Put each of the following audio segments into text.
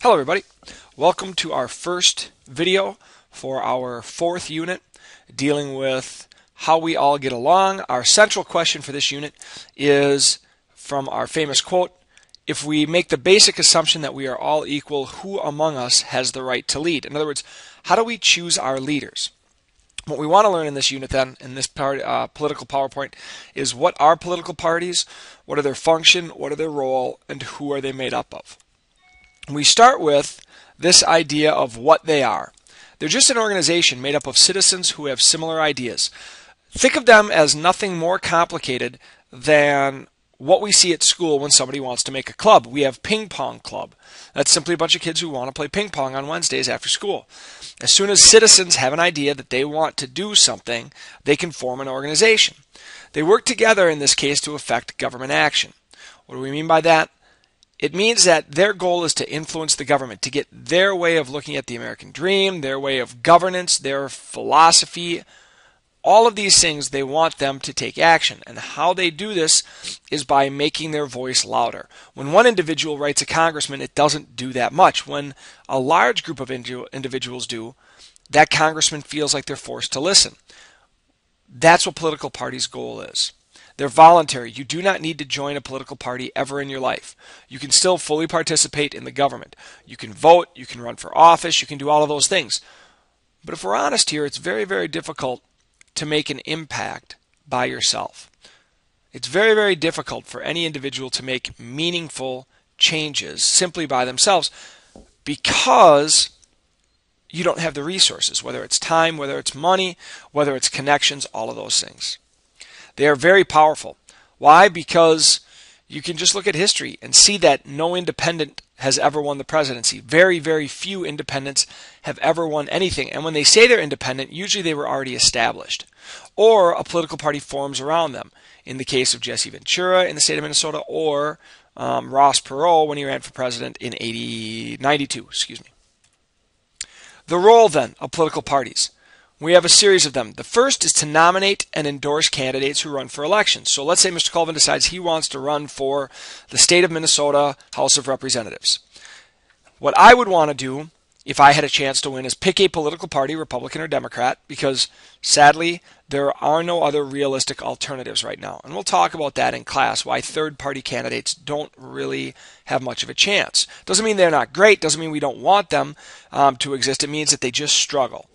Hello everybody, welcome to our first video for our fourth unit dealing with how we all get along. Our central question for this unit is from our famous quote, if we make the basic assumption that we are all equal, who among us has the right to lead? In other words, how do we choose our leaders? What we want to learn in this unit then, in this political PowerPoint, is what are political parties, what are their function, what are their role, and who are they made up of? We start with this idea of what they are. They're just an organization made up of citizens who have similar ideas. Think of them as nothing more complicated than what we see at school when somebody wants to make a club. We have ping pong club. That's simply a bunch of kids who want to play ping pong on Wednesdays after school. As soon as citizens have an idea that they want to do something, they can form an organization. They work together in this case to affect government action. What do we mean by that? It means that their goal is to influence the government, to get their way of looking at the American dream, their way of governance, their philosophy. All of these things, they want them to take action. And how they do this is by making their voice louder. When one individual writes a congressman, it doesn't do that much. When a large group of individuals do, that congressman feels like they're forced to listen. That's what political parties' goal is. They're voluntary. You do not need to join a political party ever in your life. You can still fully participate in the government. You can vote, you can run for office, you can do all of those things. But if we're honest here, it's very, very difficult to make an impact by yourself. It's very, very difficult for any individual to make meaningful changes simply by themselves because you don't have the resources, whether it's time, whether it's money, whether it's connections, all of those things. They are very powerful. Why? Because you can just look at history and see that no independent has ever won the presidency. Very, very few independents have ever won anything. And when they say they're independent, usually they were already established. Or a political party forms around them. In the case of Jesse Ventura in the state of Minnesota, or Ross Perot when he ran for president in 92. The role then of political parties. We have a series of them. The first is to nominate and endorse candidates who run for elections. So let's say Mr. Colvin decides he wants to run for the state of Minnesota House of Representatives. What I would want to do, if I had a chance to win, is pick a political party, Republican or Democrat, because sadly, there are no other realistic alternatives right now. And we'll talk about that in class, why third-party candidates don't really have much of a chance. Doesn't mean they're not great, doesn't mean we don't want them to exist. It means that they just struggle.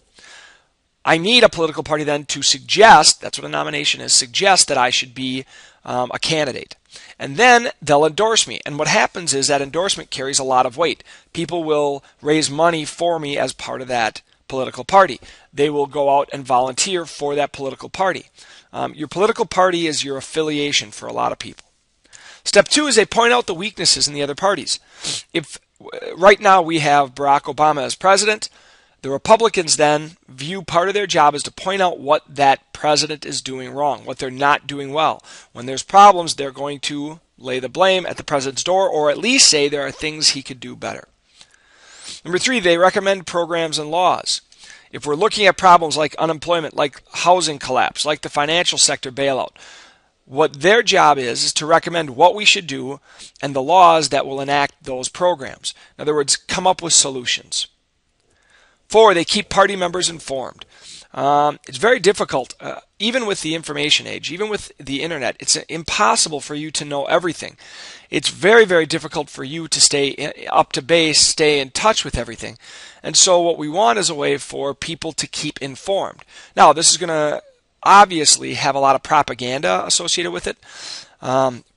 I need a political party then to suggest, that's what a nomination is, suggest that I should be a candidate. And then they'll endorse me. And what happens is that endorsement carries a lot of weight. People will raise money for me as part of that political party. They will go out and volunteer for that political party. Your political party is your affiliation for a lot of people. Step two is they point out the weaknesses in the other parties. If right now we have Barack Obama as president, the Republicans then view part of their job as to point out what that president is doing wrong, what they're not doing well. When there's problems, they're going to lay the blame at the president's door, or at least say there are things he could do better. Number three, they recommend programs and laws. If we're looking at problems like unemployment, like housing collapse, like the financial sector bailout, what their job is to recommend what we should do and the laws that will enact those programs. In other words, come up with solutions. Four, they keep party members informed. It's very difficult, even with the information age, even with the internet, it's impossible for you to know everything. It's very, very difficult for you to stay up to base, stay in touch with everything. And so what we want is a way for people to keep informed. Now, this is going to obviously have a lot of propaganda associated with it.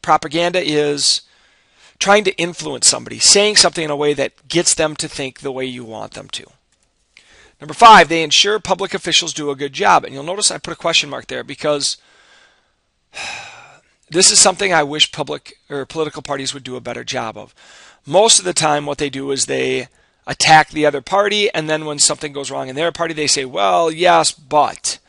Propaganda is trying to influence somebody, saying something in a way that gets them to think the way you want them to. Number five, they ensure public officials do a good job. And you'll notice I put a question mark there because this is something I wish public or political parties would do a better job of. Most of the time what they do is they attack the other party, and then when something goes wrong in their party, they say, well, yes, but.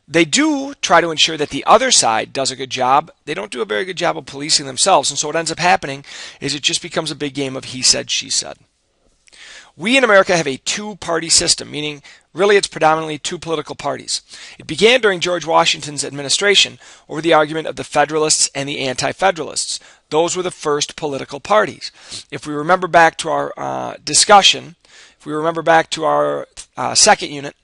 They do try to ensure that the other side does a good job. They don't do a very good job of policing themselves. And so what ends up happening is it just becomes a big game of he said, she said. We in America have a two-party system, meaning really it's predominantly two political parties. It began during George Washington's administration over the argument of the Federalists and the Anti-Federalists. Those were the first political parties. If we remember back to our discussion, if we remember back to our second unit,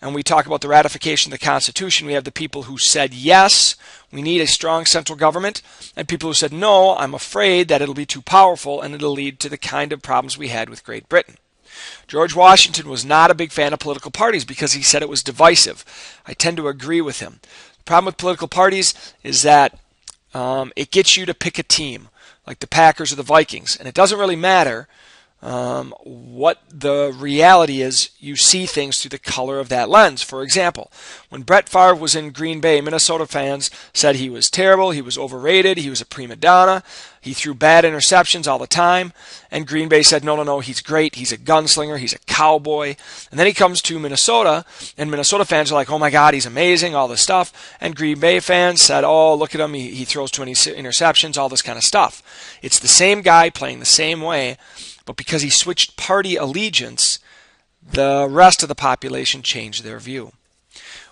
and we talk about the ratification of the Constitution, we have the people who said, yes, we need a strong central government, and people who said, no, I'm afraid that it'll be too powerful and it'll lead to the kind of problems we had with Great Britain. George Washington was not a big fan of political parties because he said it was divisive. I tend to agree with him. The problem with political parties is that it gets you to pick a team, like the Packers or the Vikings, and it doesn't really matter what the reality is. You see things through the color of that lens. For example, when Brett Favre was in Green Bay, Minnesota fans said he was terrible, he was overrated, he was a prima donna, he threw bad interceptions all the time, and Green Bay said, no, he's great, he's a gunslinger, he's a cowboy. And then he comes to Minnesota, and Minnesota fans are like, oh my God, he's amazing, all this stuff. And Green Bay fans said, oh, look at him, he throws too many interceptions, all this kind of stuff. It's the same guy playing the same way, but because he switched party allegiance, the rest of the population changed their view.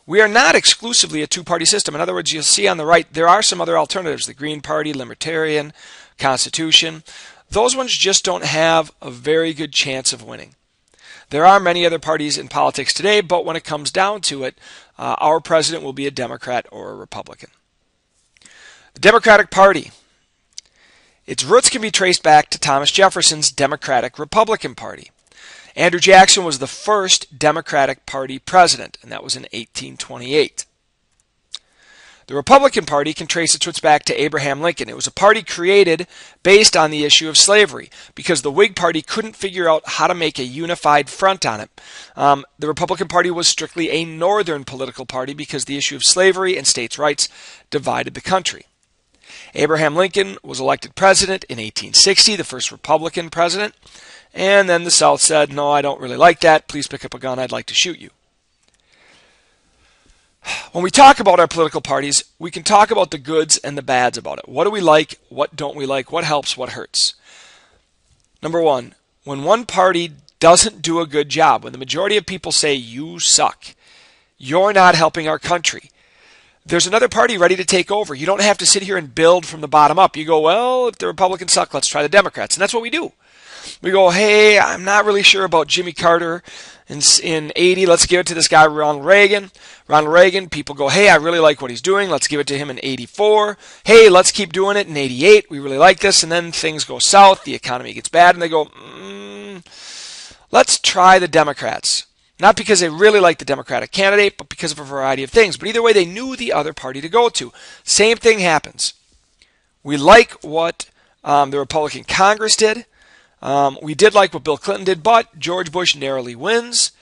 We are not exclusively a two-party system. In other words, you'll see on the right, there are some other alternatives, the Green Party, Libertarian, Constitution. Those ones just don't have a very good chance of winning. There are many other parties in politics today, but when it comes down to it, our president will be a Democrat or a Republican. The Democratic Party. Its roots can be traced back to Thomas Jefferson's Democratic-Republican Party. Andrew Jackson was the first Democratic Party president, and that was in 1828. The Republican Party can trace its roots back to Abraham Lincoln. It was a party created based on the issue of slavery because the Whig Party couldn't figure out how to make a unified front on it. The Republican Party was strictly a northern political party because the issue of slavery and states' rights divided the country. Abraham Lincoln was elected president in 1860, the first Republican president, and then the South said, no, I don't really like that. Please pick up a gun. I'd like to shoot you. When we talk about our political parties, we can talk about the goods and the bads about it. What do we like? What don't we like? What helps? What hurts? Number one, when one party doesn't do a good job, when the majority of people say, you suck, you're not helping our country, there's another party ready to take over. You don't have to sit here and build from the bottom up. You go, well, if the Republicans suck, let's try the Democrats. And that's what we do. We go, hey, I'm not really sure about Jimmy Carter in 80. Let's give it to this guy, Ronald Reagan. Ronald Reagan, people go, hey, I really like what he's doing. Let's give it to him in 84. Hey, let's keep doing it in 88. We really like this. And then things go south. The economy gets bad. And they go, let's try the Democrats. Not because they really like the Democratic candidate, but because of a variety of things. But either way, they knew the other party to go to. Same thing happens. We like what the Republican Congress did. We did like what Bill Clinton did, but George Bush narrowly wins.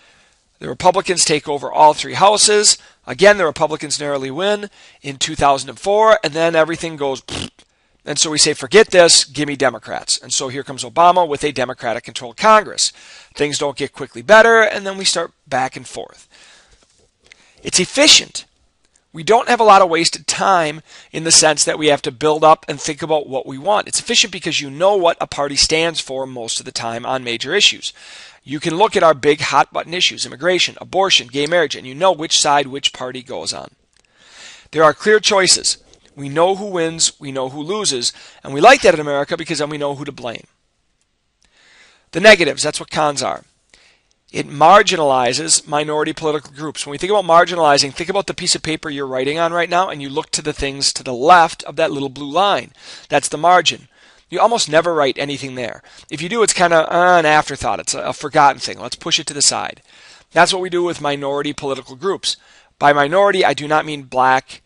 The Republicans take over all three houses. Again, the Republicans narrowly win in 2004, and then everything goes. And so we say, forget this, give me Democrats. And so here comes Obama with a Democratic-controlled Congress. Things don't get quickly better, and then we start back and forth. It's efficient. We don't have a lot of wasted time in the sense that we have to build up and think about what we want. It's efficient because you know what a party stands for most of the time on major issues. You can look at our big hot-button issues, immigration, abortion, gay marriage, and you know which side which party goes on. There are clear choices. We know who wins, we know who loses, and we like that in America because then we know who to blame. The negatives, that's what cons are. It marginalizes minority political groups. When we think about marginalizing, think about the piece of paper you're writing on right now, and you look to the things to the left of that little blue line. That's the margin. You almost never write anything there. If you do, it's kind of an afterthought. It's a forgotten thing. Let's push it to the side. That's what we do with minority political groups. By minority, I do not mean black,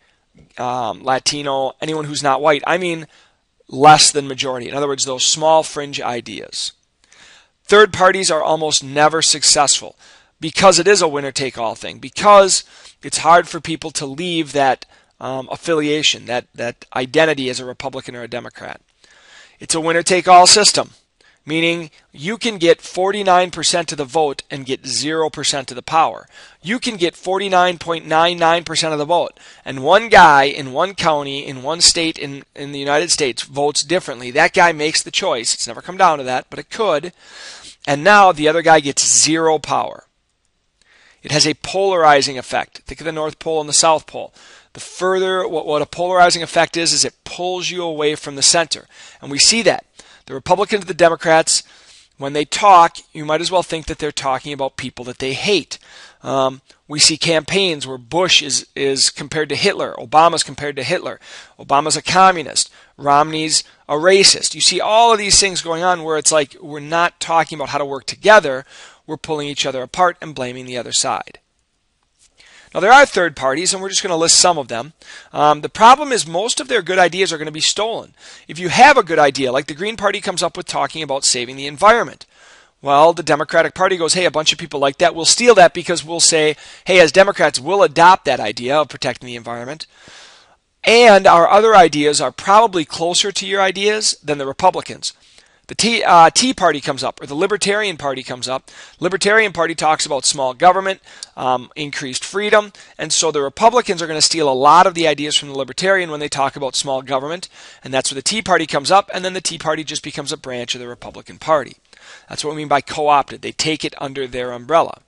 Latino, anyone who's not white. I mean less than majority. In other words, those small fringe ideas. Third parties are almost never successful because it is a winner-take-all thing, because it's hard for people to leave that affiliation, that identity as a Republican or a Democrat. It's a winner-take-all system. meaning you can get 49% of the vote and get 0% of the power. You can get 49.99% of the vote, and one guy in one county, in one state in the United States votes differently. That guy makes the choice. It's never come down to that, but it could. And now the other guy gets 0 power. It has a polarizing effect. Think of the North Pole and the South Pole. The further, what a polarizing effect is it pulls you away from the center. And we see that. The Republicans and the Democrats, when they talk, you might as well think that they're talking about people that they hate. We see campaigns where Bush is compared to Hitler. Obama's compared to Hitler. Obama's a communist. Romney's a racist. You see all of these things going on where it's like we're not talking about how to work together. We're pulling each other apart and blaming the other side. Now, there are third parties, and we're just going to list some of them. The problem is most of their good ideas are going to be stolen. If you have a good idea, like the Green Party comes up with talking about saving the environment, well, the Democratic Party goes, hey, a bunch of people like that. We'll steal that because we'll say, hey, as Democrats, we'll adopt that idea of protecting the environment. And our other ideas are probably closer to your ideas than the Republicans. The Tea Party comes up, or the Libertarian Party comes up. Libertarian Party talks about small government, increased freedom, and so the Republicans are going to steal a lot of the ideas from the Libertarian when they talk about small government, and that's where the Tea Party comes up, and then the Tea Party just becomes a branch of the Republican Party. That's what we mean by co-opted. They take it under their umbrella.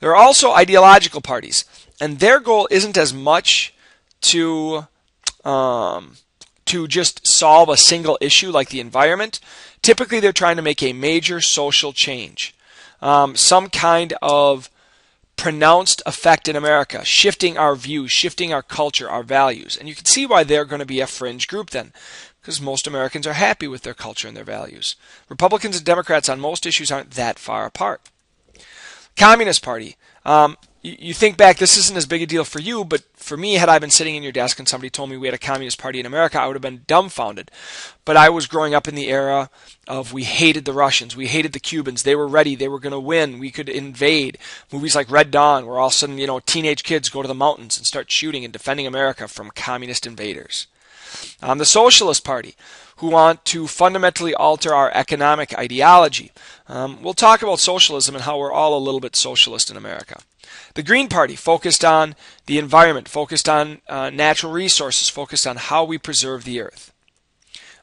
There are also ideological parties, and their goal isn't as much to just solve a single issue like the environment. Typically, they're trying to make a major social change, some kind of pronounced effect in America, shifting our views, shifting our culture, our values. And you can see why they're going to be a fringe group then, because most Americans are happy with their culture and their values. Republicans and Democrats on most issues aren't that far apart. Communist Party. You think back, this isn't as big a deal for you, but for me, had I been sitting in your desk and somebody told me we had a Communist Party in America, I would have been dumbfounded. But I was growing up in the era of we hated the Russians, we hated the Cubans, they were ready, they were going to win, we could invade. Movies like Red Dawn, where all of a sudden, teenage kids go to the mountains and start shooting and defending America from communist invaders. The Socialist Party, who want to fundamentally alter our economic ideology. We'll talk about socialism and how we're all a little bit socialist in America. The Green Party, focused on the environment, focused on natural resources, focused on how we preserve the earth.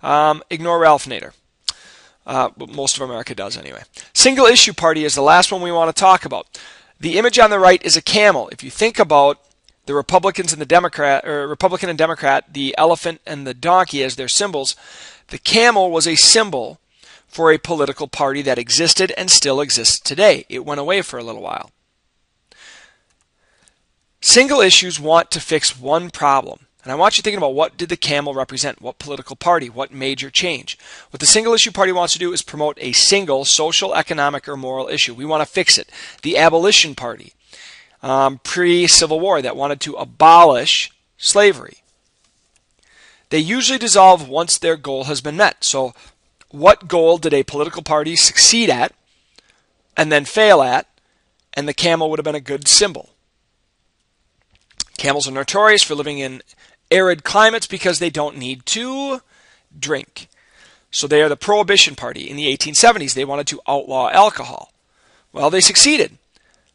Ignore Ralph Nader. Most of America does anyway. Single Issue Party is the last one we want to talk about. The image on the right is a camel. If you think about the Republicans and the Republican and Democrat, the elephant and the donkey as their symbols, the camel was a symbol for a political party that existed and still exists today. It went away for a little while. Single issues want to fix one problem. And I want you thinking about what did the camel represent? What political party? What major change? What the Single Issue Party wants to do is promote a single social, economic, or moral issue. We want to fix it. The Abolition Party, pre-Civil War, that wanted to abolish slavery. They usually dissolve once their goal has been met. So what goal did a political party succeed at and then fail at? And the camel would have been a good symbol. Camels are notorious for living in arid climates because they don't need to drink. So they are the Prohibition Party. In the 1870s, they wanted to outlaw alcohol. Well, they succeeded.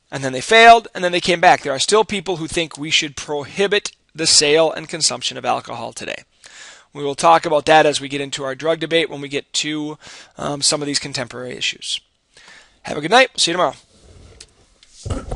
And then they failed, and then they came back. There are still people who think we should prohibit the sale and consumption of alcohol today. We will talk about that as we get into our drug debate when we get to some of these contemporary issues. Have a good night. See you tomorrow.